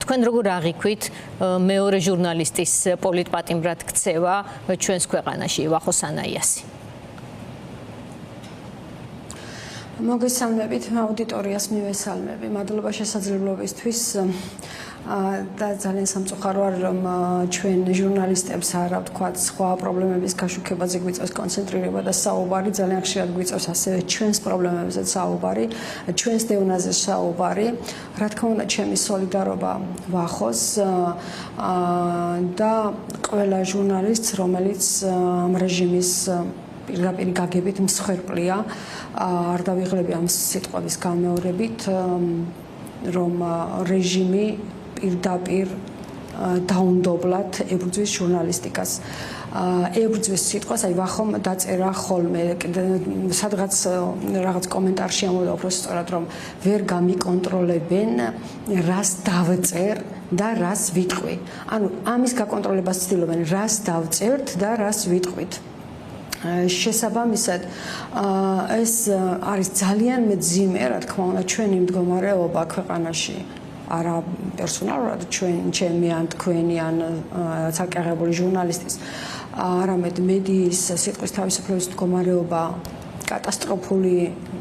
თქვენ როგორ აღიქვით მეორე ჟურნალისტის პოლიტპატიმრად ქცევა ჩვენს ქვეყანაში ვახო სანაიასი? მოგესალმებით, აუდიტორიას მივესალმები. მადლობა შესაძლებლობისთვის და ძალიან სამწუხარო არის, რომ ჩვენ ჟურნალისტებს არა ვთქვათ სხვა პრობლემების გაშუქებაზე გვიწევს კონცენტრირება და საუბარი, ძალიან ხშირად გვიწევს ასევე ჩვენს პრობლემებზე საუბარი, ჩვენს დევნაზე საუბარი. რა თქმა უნდა, ჩემი სოლიდარობა ვახოს და ყველა ჟურნალისტს, რომელიც რეჟიმის პირდაპირ გაგებით მსხვერპლია, არ დავიღლები ამ სიტყვების გამეორებით, რომ რეჟიმი პირდაპირ დაუნდობლად ებრძვის ჟურნალისტიკას. ებრძვის სიტყვას, აი ვახომ დაწერა ხოლმე, სადღაც რაღაც კომენტარში ამბობდა უფრო სწორად, რომ ვერ გამიკონტროლებენ, რას დავწერ და რას ვიტყვი. ანუ ამის გაკონტროლებას ცდილობენ, რას დავწერთ და რას ვიტყვით. შესაბამისად, ეს არის ძალიან მეძიმე, რა თქმა უნდა, ჩვენი მდგომარეობა ქვეყანაში. არა პერსონალურად ჩემი ან თქვენი ან საკითხებული ჟურნალისტის, არამედ მედიის სიტყვის თავისუფლების მდგომარეობა კატასტროფული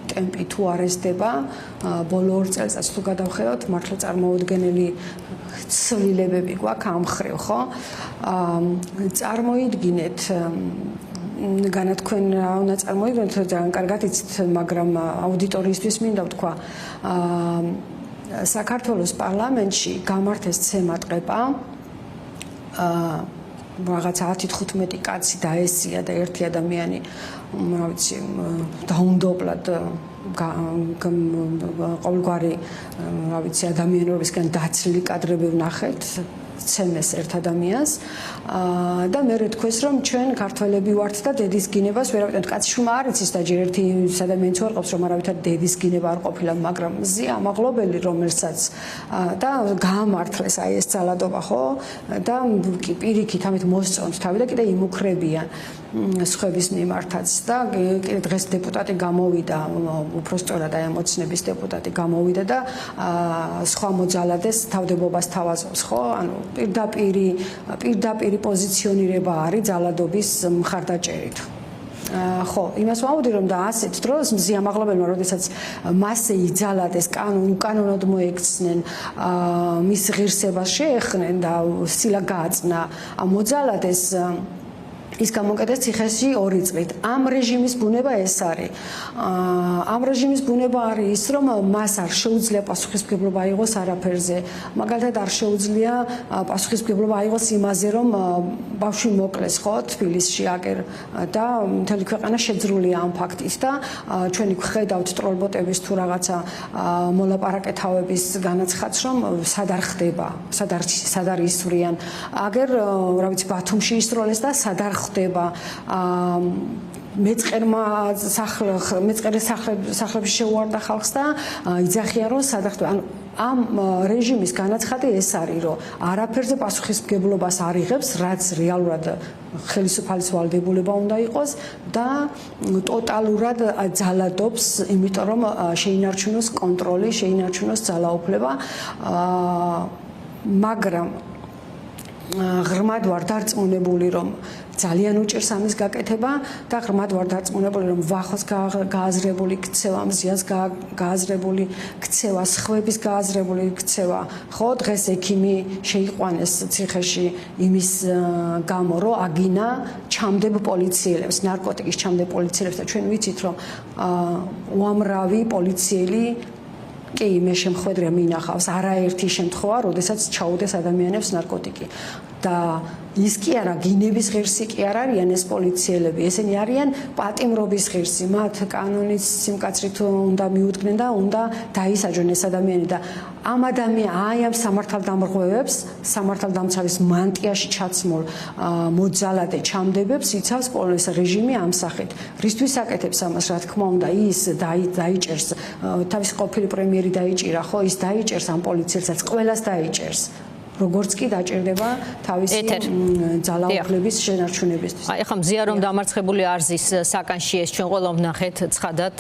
ტემპით უარესდება. ბოლო 2 წელიწადს თუ გადავხედოთ, მართლა წარმოუდგენელი ცვლილებები გვაქვს ამ მხრივ, ხო? წარმოიდგინეთ განათქვენ რა უნდა წარმოიდგინოთ, ძალიან კარგად იცით, მაგრამ აუდიტორიისთვის მინდა ვთქვა, საქართველოს პარლამენტში გამართეს ცემატყება, რაღაცა 10-15 კაცი დაესია და ერთი ადამიანი, რა ვიცი, დაუნდობლად ყოველგვარი, რა ვიცი, ადამიანებისგან დაცლილი კადრები ვნახეთ, ცემეს ერთ ადამიანს და მე რთქვეს, რომ ჩვენ ქართველები ვართ და დედის გინებას ვერავითარ კაცი შუმა არ იცის და ჯერ ერთი ადამიანს ვარყოფს, რომ არავითარ დედის გინება არ ყოფილა, მაგრამ მზია ამაღლობელი, რომელსაც და გაამართლეს აი ეს ძალადობა, ხო? და პირიქით ამით მოსწონთ თავი და კიდე იმუქრებიან სხვების მიმართაც და კიდე დღეს დეპუტატი გამოვიდა, უფრო სწორად აი ემოცნების დეპუტატი გამოვიდა და სხვა მოძალადეს თავდებობას თავაზობს, ხო? ანუ პირდაპირი პოზიციონირება არის ძალადობის მხარდაჭერით. ხო, იმას ვამბობდი, რომ და ასეთ დროს მზია ამაღლობელმა, როდესაც მასზე იძალადეს, უკანონოდ მოექცნენ, მის ღირსებას შეეხნენ და სილა გააწნა ამ მოძალადეს, ის გამოკეტეს ციხეში 2 წლით. ამ რეჟიმის ბუნება ეს არის. ამ რეჟიმის ბუნება არის ის, რომ მას არ შეუძლია პასუხისმგებლობა აიღოს არაფერზე. მაგალითად, არ შეუძლია პასუხისმგებლობა აიღოს იმაზე, რომ ბავშვი მოკლეს, ხო, თბილისში აგერ და მთელი ქვეყანა შეძრულია ამ ფაქტით და ჩვენი ხედავთ ტროლბოტების თუ რაღაცა მოლაპარაკეთავების განაცხადს, რომ სად არ ხდება, სად არ ისვრიან. აგერ, რა ვიცი, ბათუმში ისროლეს და სად არ ხდება მეწყერის სახლებში შეუარდა ხალხს და იძახიან, რომ სად ხდება. ანუ ამ რეჟიმის განაცხადი ეს არის, რომ არაფერზე პასუხისმგებლობას არ იღებს, რაც რეალურად ხელისუფალის ვალდებულება უნდა იყოს და ტოტალურად ძალადობს, იმიტომ რომ შეინარჩუნოს კონტროლი, შეინარჩუნოს ძალაუფლება, მაგრამ ღრმად ვარ დარწმუნებული, რომ ძალიან უჭირს ამის გაკეთება და ღრმად ვარ დარწმუნებული, რომ ვახოს გააზრებული ქცევა, მზიას გააზრებული ქცევა, სხვების გააზრებული ქცევა, ხო, დღეს ექიმი შეიყვანეს ციხეში იმის გამო, რომ აგინა ჩამდებ პოლიციელებს, ნარკოტიკის ჩამდებ პოლიციელებს და ჩვენ ვიცით, რომ უამრავი პოლიციელი კი, მე შემხვედრია მინახავს არაერთი შემთხვევა, როდესაც ჩაუდეს ადამიანებს ნარკოტიკი. და ის კი არა, გინების ღირსი კი არ არიან ეს პოლიციელები, ესენი არიან პატიმრობის ღირსი, მათ კანონის სიმკაცრით უნდა მიუდგნენ და უნდა დაისაჯონ ეს ადამიანი და ამ ამ სამართალდამრღვევებს, სამართალდამცავის მანტიაში ჩაცმულ მოძალადე ჩამდებებს იცავს პოლის რეჟიმი ამ სახით. რისთვის აკეთებს ამას, რა თქმა უნდა, ის დაიჭერს, თავის ყოფილი პრემიერი დაიჭირა, ხო, ის დაიჭერს ამ პოლიციელსაც, ყველას დაიჭერს. როგორც კი დაჭირდება თავისი ძალაუფლების შენარჩუნებისთვის. ეხლა მზია რომ დამარცხებული არ ზის საკანში ეს ჩვენ ყველა ვნახეთ ცხადად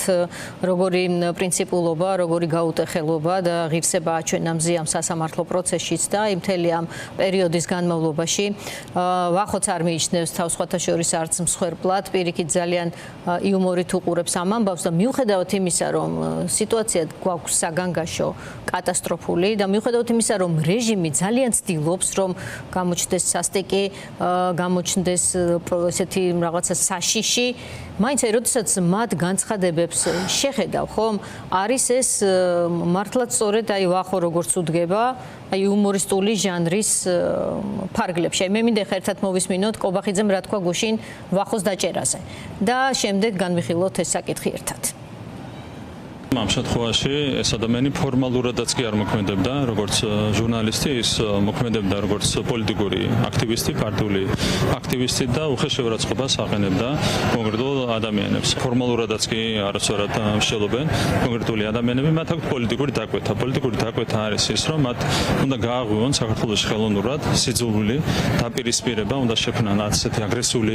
როგორი პრინციპულობა, როგორი გაუტეხელობა და ღირსება აჩვენა მზიამ სასამართლო პროცესშიც და იმ მთელი ამ პერიოდის განმავლობაში ვახოც არ მიიჩნევს თავს სხვათა შორის არც მსხვერპლად, პირიქით ძალიან იუმორით უყურებს ამ ამბავს და მიუხედავად იმისა, რომ სიტუაცია გვაქვს საგანგაშო კატასტროფული და მიუხედავად იმისა, რომ რეჟიმი ძალიან ცდილობს, რომ გამოჩნდეს სასტიკი, გამოჩნდეს ესეთი რაღაცა საშიში, მაინც როდესაც მათ განცხადებებს შეხედავ, ხომ, არის ეს მართლაც სწორედ აი ვახო როგორც უდგება, აი იუმორისტული ჟანრის ფარგლებში. მე მინდა ერთად მოვისმინოთ კობახიძემ რა თქვა გუშინ ვახოს დაჭერაზე და შემდეგ განვიხილოთ ეს საკითხი ერთად. ამ შემთხვევაში ეს ადამიანი ფორმალურადაც კი არ მოქმედებდა როგორც ჟურნალისტი, ის მოქმედებდა როგორც პოლიტიკური აქტივისტი, პარტიული აქტივისტი და უხეშევრაცხობას აყენებდა კონკრეტულ ადამიანებს. ფორმალურადაც კი არასდროს მსჯელობენ კონკრეტული ადამიანები, მათ აქვს პოლიტიკური დაკვეთა. პოლიტიკური დაკვეთა არის ის, რომ მათ უნდა გააღვივონ საქართველოს ხელოვნურად სიძულვილი დაპირისპირება, უნდა შექმნან ასეთი აგრესიული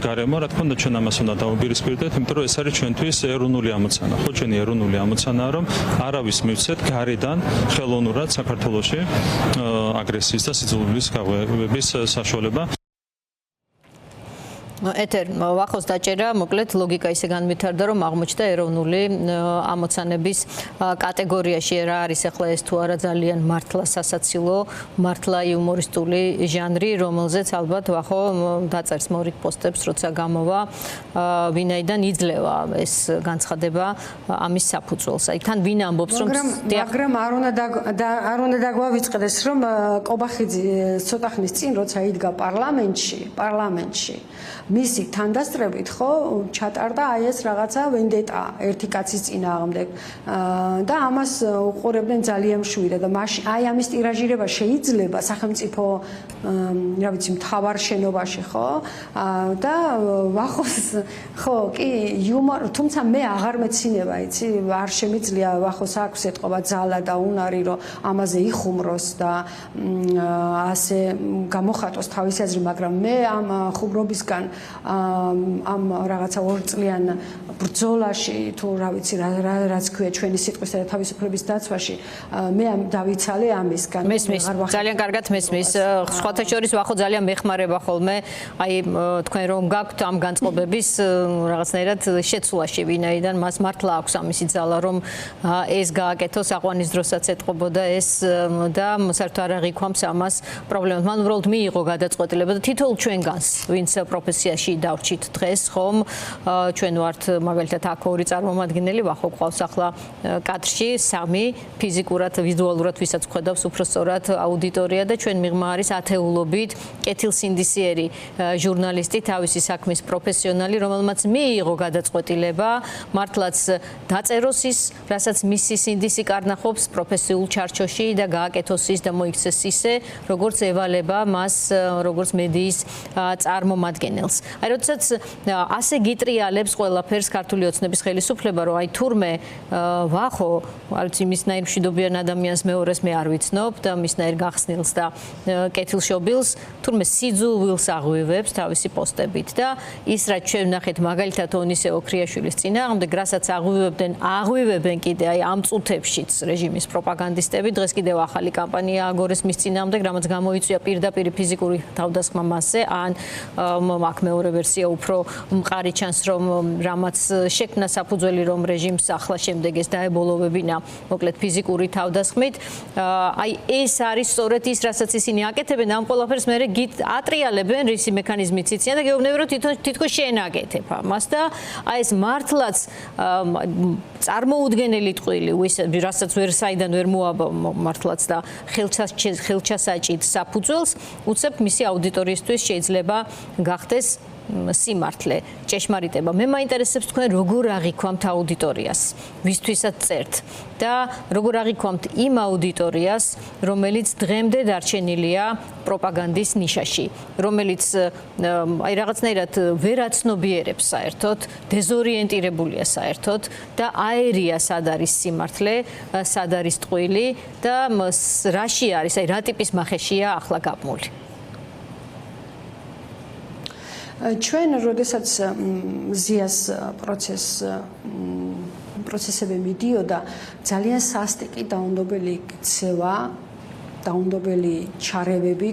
გარემო, რა თქმა უნდა ჩვენ ამას უნდა დავუპირისპირდეთ, იმიტომ რომ ეს არის ჩვენთვის ეროვნული ამოცანა. ხო, ჩვენი ეროვნული ამოცანაა, რომ არავის მივცეთ გარედან ხელოვნურად საქართველოში აგრესიის და სიძულვილის გაღვივების საშუალება. ეთერ ვახოს დაჭერა, მოკლედ ლოგიკა ისე განვითარდა, რომ აღმოჩნდა ეროვნული ამოცანების კატეგორიაში რა არის ახლა ეს თუ არა ძალიან მართლა სასაცილო, მართლა იუმორისტული ჟანრი, რომელზეც ალბათ ვახო დაწერს მორიგ პოსტებს, როცა გამოვა, ვინაიდან იძლევა ეს განცხადება ამის საფუძველს. აი თან ვინ ამბობს, რომ მაგრამ არ უნდა დაგვავიწყდეს, რომ კობახიძე ცოტა ხნის წინ როცა იდგა პარლამენტში მისი თანდასწრებით ხო ჩატარდა აი ეს რაღაცა ვენდეტა ერთი კაცის წინააღმდეგ და ამას უყურებდნენ ძალიან მშვიდად და მაშინ აი ამის ტირაჟირება შეიძლება სახელმწიფო რა ვიცი მთავარ შენობაში ხო და ვახოს ხო კი იუმორ თუმცა მე აღარ მეცინება იცი არ შემიძლია ვახოს აქვს ეთყობა ძალა და უნარი რომ ამაზე იხუმროს და ასე გამოხატოს თავისი აზრი მაგრამ მე ამ ხუმრობისგან ამ რაღაცა ორწლიან ბრძოლაში თუ რა ვიცი რაც ქვია ჩვენი სიტყვის და თავისუფლების დაცვაში მე დავიცალე ამისგან ძალიან კარგად მესმის სხვათა შორის ვახო ძალიან მეხმარება ხოლმე აი თქვენ რომ გაქვთ ამ განწყობების რაღაცნაირად შეცვლაში ვინაიდან მას მართლა აქვს ამისი ძალა რომ ეს გააკეთოს აყვანის დროსაც ეთყობოდა ეს და საერთოდ არ აღიქვამს ამას პრობლემას მან უბრალოდ მიიღო გადაწყვეტილება და თითოეულ ჩვენგანს ვინც პროფესიაში დავჭით დღეს ხომ ჩვენ ვართ მაგალითად აქ ორი წარმომადგენელი ვახო ყავს ახლა კადრში სამი ფიზიკურად ვიზუალურად ვისაც ხედავს უფრო სწორად აუდიტორია და ჩვენ მიღმა არის ათეულობით კეთილსინდისიერი ჟურნალისტი თავისი საქმის პროფესიონალი რომელმაც მიიღო გადაწყვეტილება მართლაც დაწეროს ის რასაც მისი სინდისი კარნახობს პროფესიულ ჩარჩოში და გააკეთოს ის და მოიქცეს ისე როგორც ევალება მას როგორც მედიის წარმომადგენელს აი როდესაც ასე გიტრიალებს ყველაფერს ქართული ოცნების ხელისუფლება რომ აი თურმე ვახო არც იმისნაირ მშვიდობიან ადამიანს მეორეს მე არ ვიცნობ და მისნაირ გახსნილს და კეთილშობილს თურმე სიძულვილს აღვივებს თავისი პოსტებით და ის რაც ჩვენ ვნახეთ მაგალითად ონისე ოქრიაშვილის წინააღმდეგ რასაც აღვივებენ კიდე აი ამ წუთებშიც რეჟიმის პროპაგანდისტები დღეს კიდევ ახალი კამპანია აგორეს მის წინააღმდეგ რამაც გამოიწვია პირდაპირ ფიზიკური თავდასხმა მასზე ან აქ მეორე ვერსია უფრო მყარი ჩანს რომ რამაც შექმნა საფუძველი რომ რეჟიმს ახლა შემდეგ ეს დაებოლოვებინა მოკლედ ფიზიკური თავდასხმით აი ეს არის სწორედ ის რასაც ისინი აკეთებენ ამ ყველაფერს მე ატრიალებენ რისი მექანიზმით იციან და გეუბნები რომ თითქოს შენ აკეთებ ამას და აი ეს მართლაც წარმოუდგენელი ტყვილი რასაც ვერ საიდან ვერ მოაბა მართლაც და ხელჩასაჭით საფუძველს უცებ მისი აუდიტორიისთვის შეიძლება გახდეს სიმართლე, ჭეშმარიტება. მე მაინტერესებს თქვენ როგორ აღიქვამთ აუდიტორიას, ვისთვისაც წერთ და როგორ აღიქვამთ იმ აუდიტორიას, რომელიც დღემდე დარჩენილია პროპაგანდის ნიშაში, რომელიც აი რაღაცნაირად ვერ აცნობიერებს საერთოდ, დეზორიენტირებულია საერთოდ და აერია სად არის სიმართლე, სად არის ტყვილი და რაში არის, აი რა ტიპის მახეშია ახლა გაბმული. ჩვენ როდესაც ზიას პროცესები მიდიოდა ძალიან სასტიკი დაუნდობელი ქცევა, დაუნდობელი ჩარევები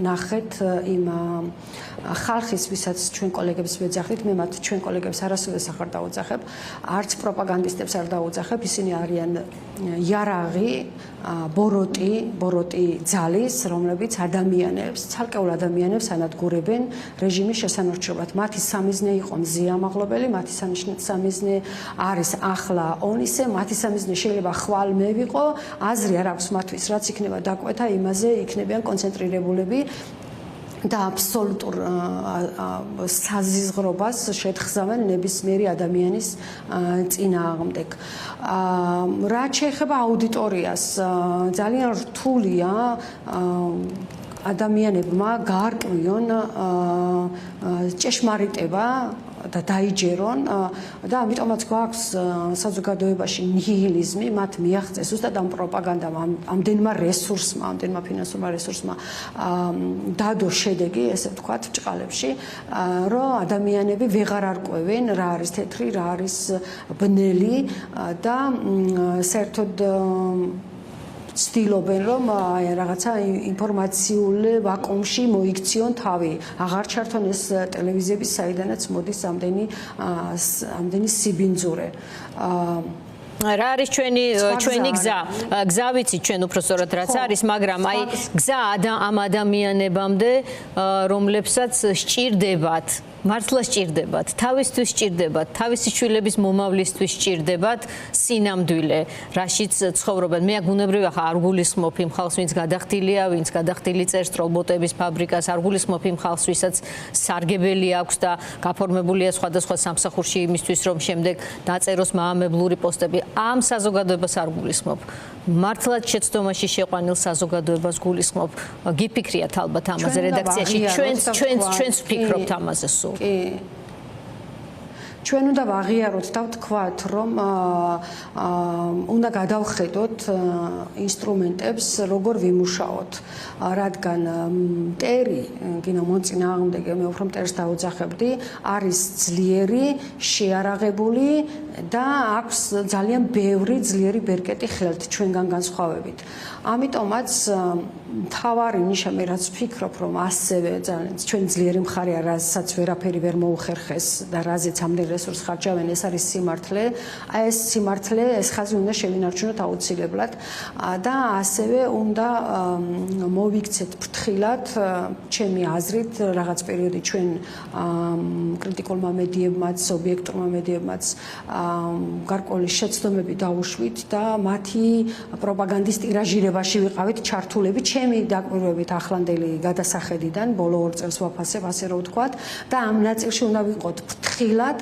ნახეთ იმ ხალხის, ვისაც ჩვენ კოლეგებს ვეძახით, მე მათ ჩვენ კოლეგებს არასოდეს აღარ დაუძახებ, არც პროპაგანდისტებს არ დაუძახებ, ისინი არიან იარაღი, ბოროტი ძალის, რომლებიც ადამიანებს, ცალკეულ ადამიანებს ანადგურებენ რეჟიმის შესანარჩუნებლად. მათი სამიზნე იყო მზია მაღლობელი, მათი სამიზნე არის ახლა ონისე, მათი სამიზნე შეიძლება ხვალ მე ვიყო, აზრი არ აქვს მათთვის, რაც იქნება დაკვეთა, იმაზე იქნებიან კონცენტრირებულები და აბსოლუტურ საზიზღრობას შეთხზავენ ნებისმიერი ადამიანის წინააღმდეგ. რაც შეეხება აუდიტორიას, ძალიან რთულია ადამიანებმა გაარკვიონ ჭეშმარიტება და დაიჯერონ და ამიტომაც გვაქვს საზოგადოებაში ნიჰილიზმი, მათ მიაღწეს ზუსტად ამ პროპაგანდამ, ამდენმა რესურსმა, ამდენმა ფინანსურმა რესურსმა დადო შედეგი, ესე ვთქვათ, ბრჭყალებში, რომ ადამიანები ვეღარ არკვევენ რა არის თეთრი, რა არის ბნელი და საერთოდ ცდილობენ რომ რაღაცა ინფორმაციული ვაკუუმში მოიქციონ თავი, აღარ ჩართონ ეს ტელევიზიების საიდანაც მოდის ამდენი სიბინძურე. რა არის ჩვენი გზა? გზა ვიცით ჩვენ უბრალოდ რაც არის, მაგრამ აი გზა ამ ადამიანებამდე, რომლებსაც სჭირდებათ, მართლა სჭირდებათ, თავისთვის სჭირდებათ, თავისი შვილების მომავლისთვის სჭირდებათ სინამდვილე, რაშიც ცხოვრობენ. მე აგუნებრივი ახლა არ გულისხმობ იმ ხალხს, ვინც გადახდილია, ვინც გადახდილი წერს რობოტების ფაბრიკას, არ გულისხმობ იმ ხალხს, ვისაც სარგებელი აქვს და გაფორმებულია სხვადასხვა სამსახურში იმისთვის, რომ შემდეგ დაწეროს მაამებლური პოსტები. ამ საზოგადოებას არ გულისხმობ. მართლაც შეცდომაში შეყვანილ საზოგადოებას გულისხმობ. გიფიქრიათ ალბათ ამაზე რედაქციაში. ჩვენც ვფიქრობთ ამაზე სულ. ჩვენ უნდა ვაღიაროთ და ვთქვათ, რომ უნდა გადავხედოთ ინსტრუმენტებს, როგორ ვიმუშაოთ, რადგან მტერი, გინდა მოწინააღმდეგე, მე უფრო მტერს დაუძახებდი, არის ძლიერი, შეარაღებული და აქვს ძალიან ბევრი ძლიერი ბერკეტი ხელთ ჩვენგან განსხვავებით. ამიტომაც მთავარი ნიშა მე რაც ვფიქრობ, რომ ასევე ძალიან ჩვენ ძლიერი მხარეა, რასაც ვერაფერი ვერ მოუხერხეს და რაზეც ამდენ რესურს ხარჯავენ, ეს არის სიმართლე. აი ეს სიმართლე, ეს ხაზი უნდა შევინარჩუნოთ აუცილებლად და ასევე უნდა მოვიქცეთ ფრთხილად, ჩემი აზრით, რაღაც პერიოდი ჩვენ კრიტიკულმა მედიებმაც, ობიექტურმა მედიებმაც გარკვეული შეცდომები დაუშვით და მათი პროპაგანდის ტირაჟირებაში ვიყავით ჩართულები. ჩემი დაკვირვებით ახლანდელი გადასახედიდან ბოლო 2 წელს ვაფასებ, ასე რომ ვთქვათ, და ამ ნაწილში უნდა ვიყოთ ფრთხილად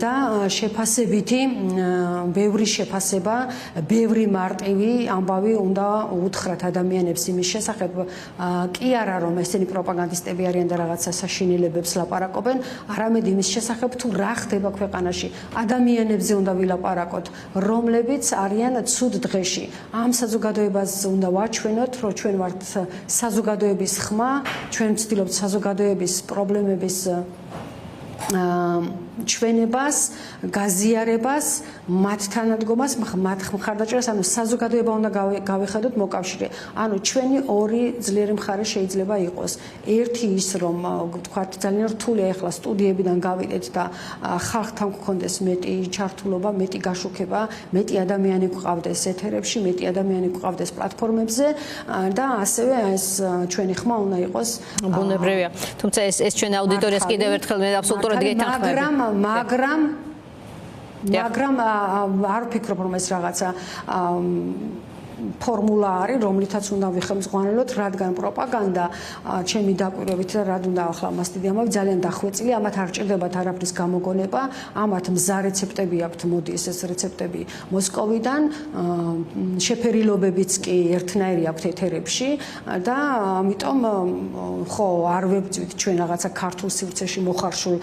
და შეფასებითი, ბევრი შეფასება, ბევრი მარტივი ამბავი უნდა უთხრათ ადამიანებს იმის შესახებ, კი არა რომ ესენი პროპაგანდისტები არიან და რაღაცა საშინელებებს ლაპარაკობენ, არამედ იმის შესახებ თუ რა ხდება ქვეყანაში. ადამიანებზე უნდა ვილაპარაკოთ, რომლებიც არიან ცუდ დღეში. ამ საზოგადოებას უნდა ვაჩვენოთ, რომ ჩვენ ვართ საზოგადოების ხმა, ჩვენ ვცდილობთ საზოგადოების პრობლემების ჩვენებას, გაზიარებას, მათთან ადგომას, მათ მხარდაჭერას, ანუ საზოგადოება უნდა გავეხედოთ მოკავშირე. ანუ ჩვენი ორი ძლიერი მხარე შეიძლება იყოს. ერთი ის, რომ ვთქვათ, ძალიან რთულია ახლა სტუდიებიდან გავიდეთ და ხალხთან გქონდეს მეტი ჩართულობა, მეტი გაშუქება, მეტი ადამიანი გვყავდეს ეთერებში, მეტი ადამიანი გვყავდეს პლატფორმებზე და ასევე ეს ჩვენი ხმა უნდა იყოს ბუნებრივია. თუმცა ეს ჩვენ აუდიტორიას კიდევ ერთხელ მე აბსოლუტურად გეთანხმები. მაგრამ არ ვფიქრობ, რომ ეს რაღაცა ფორმულა არის, რომლითაც უნდა ვიხელმძღვანელოთ, რადგან პროპაგანდა ჩემი დაკვირვებით და რად უნდა ახლა მას დიდი ამბავი ძალიან დახვეწილი, ამათ არ ჭირდებათ არაფრის გამოგონება, ამათ მზა რეცეპტები აქვთ, მოდი ეს რეცეპტები მოსკოვიდან, შეფერილობებიც კი ერთნაირი აქვთ ეთერებში და ამიტომ ხო არ ვებძვით ჩვენ რაღაცა ქართულ სივრცეში მოხარშულ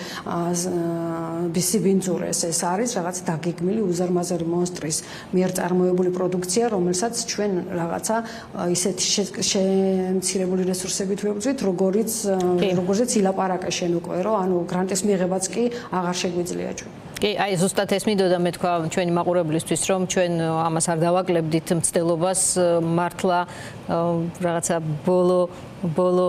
ბისიბინძურეს, ეს არის რაღაც დაგეგმილი უზარმაზარი მონსტრის მიერ წარმოებული პროდუქცია, რომელსაც ჩვენ რაღაცა ისეთი შემცირებული რესურსებით ვებძვით, როგორიც ილაპარაკე შენ უკვე, რომ ანუ გრანტის მიღებაც კი აღარ შეგვიძლია ჩვენ. კი, აი ზუსტად ეს მინდოდა მე თქვა ჩვენი მაყურებლისთვის, რომ ჩვენ ამას არ დავაკლებდით მცდელობას მართლა რაღაცა ბოლო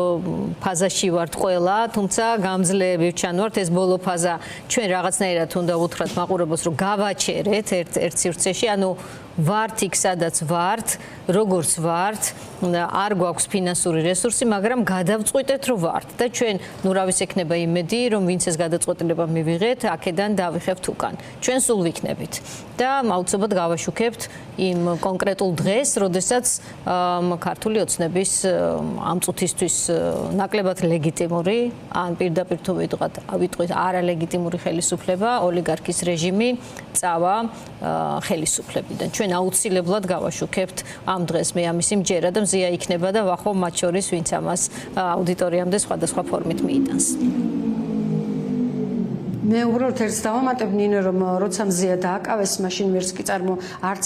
ფაზაში ვართ ყველა, თუმცა გამძლეები ვჩანვართ, ეს ბოლო ფაზა ჩვენ რაღაცნაირად უნდა უთხრათ მაყურებელს, რომ გავაჩერეთ ერთ სივრცეში, ანუ ვართ იქ, სადაც ვართ, როგორც ვართ, არ გვაქვს ფინანსური რესურსი, მაგრამ გადავწყვიტეთ, რომ ვართ და ჩვენ ნუ რა ვისექნება იმედი, რომ ვინც ეს გადაწყვეტილება მივიღეთ, აქედან დავიხევთ უკან. ჩვენ სულ ვიქნებით და აუცილებლად გავაშუქებთ იმ კონკრეტულ დღეს, როდესაც ქართული ოცნების ამ წუთისთვის ნაკლებად ლეგიტიმური, ან პირდაპირ თუ ვიტყვით არალეგიტიმური ხელისუფლება, ოლიგარქის რეჟიმი წავა ხელისუფლებიდან. ჩვენ აუცილებლად გავაშუქებთ ამ დღეს, მე ამისი მჯერა და მზია იქნება და ვახო მათ შორის, ვინც ამას აუდიტორიამდე სხვადასხვა ფორმით მიიტანს. მე უბრალოდ ერთს დავამატებ ნინო, რომ როცა მზია დააკავეს, მაშინ ვერც კი არც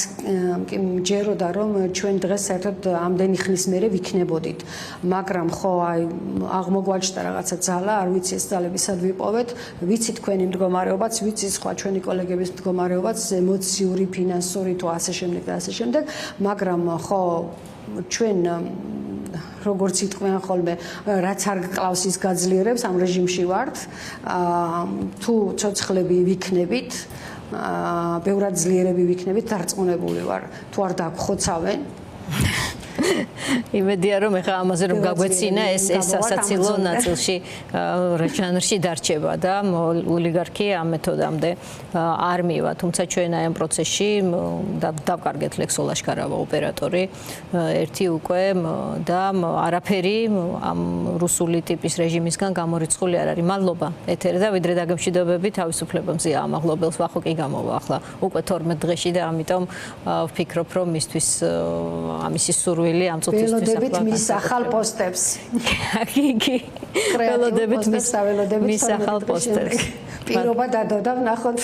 კი მჯეროდა, რომ ჩვენ დღეს საერთოდ ამდენი ხნის მერე ვიქნებოდით. მაგრამ ხო, აი აღმოგვაჩნდა რაღაცა ძალა, არ ვიცი ეს ძალები სად ვიპოვეთ, ვიცი თქვენი მდგომარეობაც, ვიცი სხვა ჩვენი კოლეგების მდგომარეობაც, ემოციური, ფინანსური თუ ასე შემდეგ და ასე შემდეგ, მაგრამ ხო ჩვენ როგორც იტყვიან ხოლმე, რაც არ გყავს ის გაძლიერებს, ამ რეჟიმში ვართ. თუ ცოცხლები ვიქნებით, ბევრად ძლიერები ვიქნებით, დარწმუნებული ვარ, თუ არ დაგხოცავენ. იმედია რომ ეხლა ამაზე რომ გაგვეცინა ეს სასაცილო ნაწილში ჟანრში დარჩება და ოლიგარქი ამ მეთოდამდე არ მივა, თუმცა ჩვენ აი ამ პროცესში დავკარგეთ ლექსო ლაშქარავა ოპერატორი ერთი უკვე და არაფერი ამ რუსული ტიპის რეჟიმისგან გამორიცხული არ არის. მადლობა ეთერზე და ვიდრე დაგემშვიდობები, თავისუფლება მზია ამაღლობელს ვახო კი გამოვა ახლა უკვე 12 დღეში და ამიტომ ვფიქრობ რომ მისთვის ამისი სურვილი ამ წუთისთვის ველოდებით მის ახალ პოსტებს. კი. ველოდებით მის ახალ პოსტებს. პირობა დადო და ვნახოთ.